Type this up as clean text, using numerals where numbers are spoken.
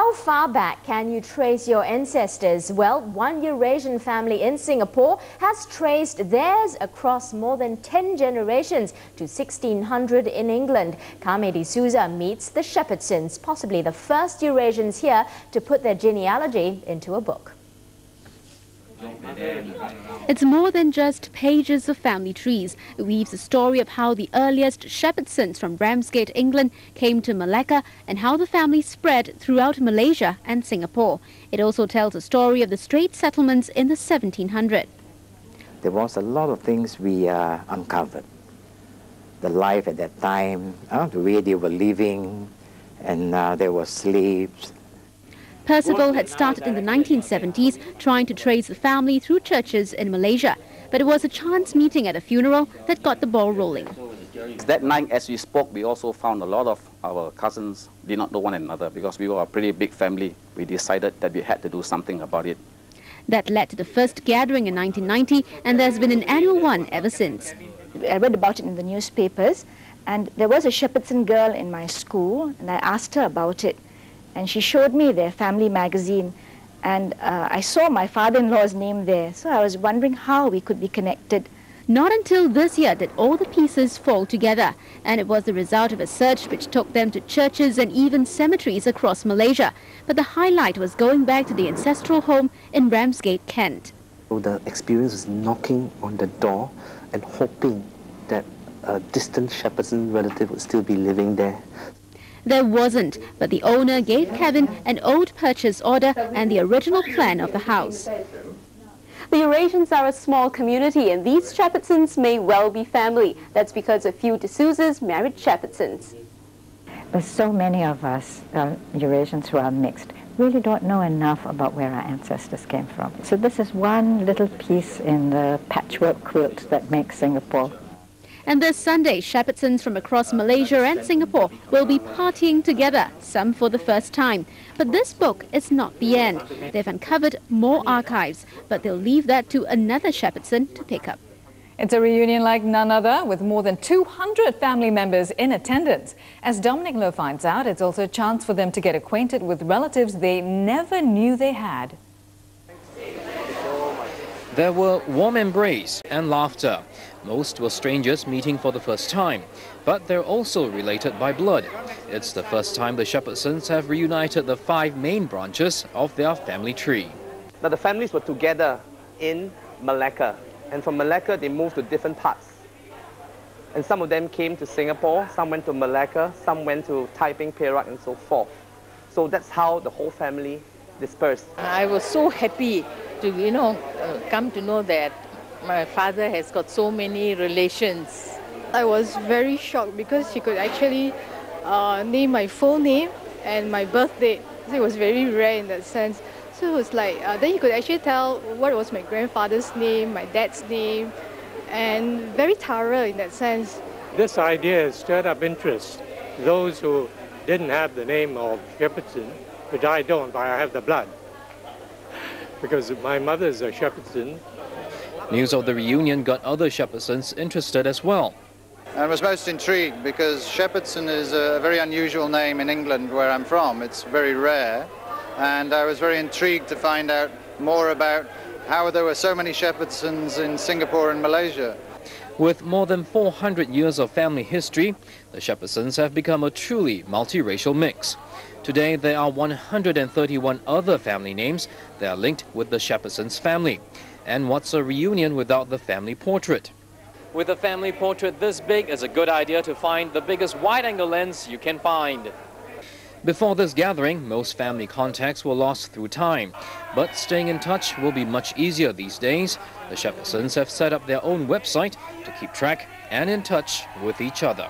How far back can you trace your ancestors? Well, one Eurasian family in Singapore has traced theirs across more than 10 generations to 1600 in England. Carme D'Souza meets the Shepherdsons, possibly the first Eurasians here to put their genealogy into a book. It's more than just pages of family trees. It weaves a story of how the earliest Shepherdsons from Ramsgate, England came to Malacca and how the family spread throughout Malaysia and Singapore. It also tells a story of the Straits settlements in the 1700s. There was a lot of things we uncovered. The life at that time, the way they were living, and there were slaves. Percival had started in the 1970s trying to trace the family through churches in Malaysia. But it was a chance meeting at a funeral that got the ball rolling. That night, as we spoke, we also found a lot of our cousins did not know one another because we were a pretty big family. We decided that we had to do something about it. That led to the first gathering in 1990, and there's been an annual one ever since. I read about it in the newspapers, and there was a Shepherdson girl in my school, and I asked her about it. And she showed me their family magazine, and I saw my father-in-law's name there. So I was wondering how we could be connected. Not until this year did all the pieces fall together, and it was the result of a search which took them to churches and even cemeteries across Malaysia. But the highlight was going back to the ancestral home in Ramsgate, Kent. So the experience was knocking on the door and hoping that a distant Shepherdson relative would still be living there. There wasn't, but the owner gave Kevin an old purchase order and the original plan of the house. The Eurasians are a small community, and these Shepherdsons may well be family. That's because a few D'Souzas married Shepherdsons. But so many of us, Eurasians who are mixed, really don't know enough about where our ancestors came from. So this is one little piece in the patchwork quilt that makes Singapore. And this Sunday, Shepherdsons from across Malaysia and Singapore will be partying together, some for the first time. But this book is not the end. They've uncovered more archives, but they'll leave that to another Shepherdson to pick up. It's a reunion like none other, with more than 200 family members in attendance. As Dominic Lowe finds out, it's also a chance for them to get acquainted with relatives they never knew they had. There were warm embrace and laughter. Most were strangers meeting for the first time, but they're also related by blood. It's the first time the Shepherdsons have reunited the 5 main branches of their family tree. Now the families were together in Malacca, and from Malacca they moved to different parts. And some of them came to Singapore, some went to Malacca, some went to Taiping, Perak and so forth. So that's how the whole family dispersed. I was so happy to, come to know that my father has got so many relations. I was very shocked because she could actually name my full name and my birth date. So it was very rare in that sense. So it was like, then you could actually tell what was my grandfather's name, my dad's name, and very thorough in that sense. This idea has stirred up interest. Those who didn't have the name of Shepherdson, which I don't, but I have the blood. Because my mother's a Shepherdson. News of the reunion got other Shepherdsons interested as well. I was most intrigued because Shepherdson is a very unusual name in England where I'm from. It's very rare, and I was very intrigued to find out more about how there were so many Shepherdsons in Singapore and Malaysia. With more than 400 years of family history, the Shepherdsons have become a truly multiracial mix. Today, there are 131 other family names that are linked with the Shepherdsons family. And what's a reunion without the family portrait? With a family portrait this big, it's a good idea to find the biggest wide-angle lens you can find. Before this gathering, most family contacts were lost through time. But staying in touch will be much easier these days. The Shepherdsons have set up their own website to keep track and in touch with each other.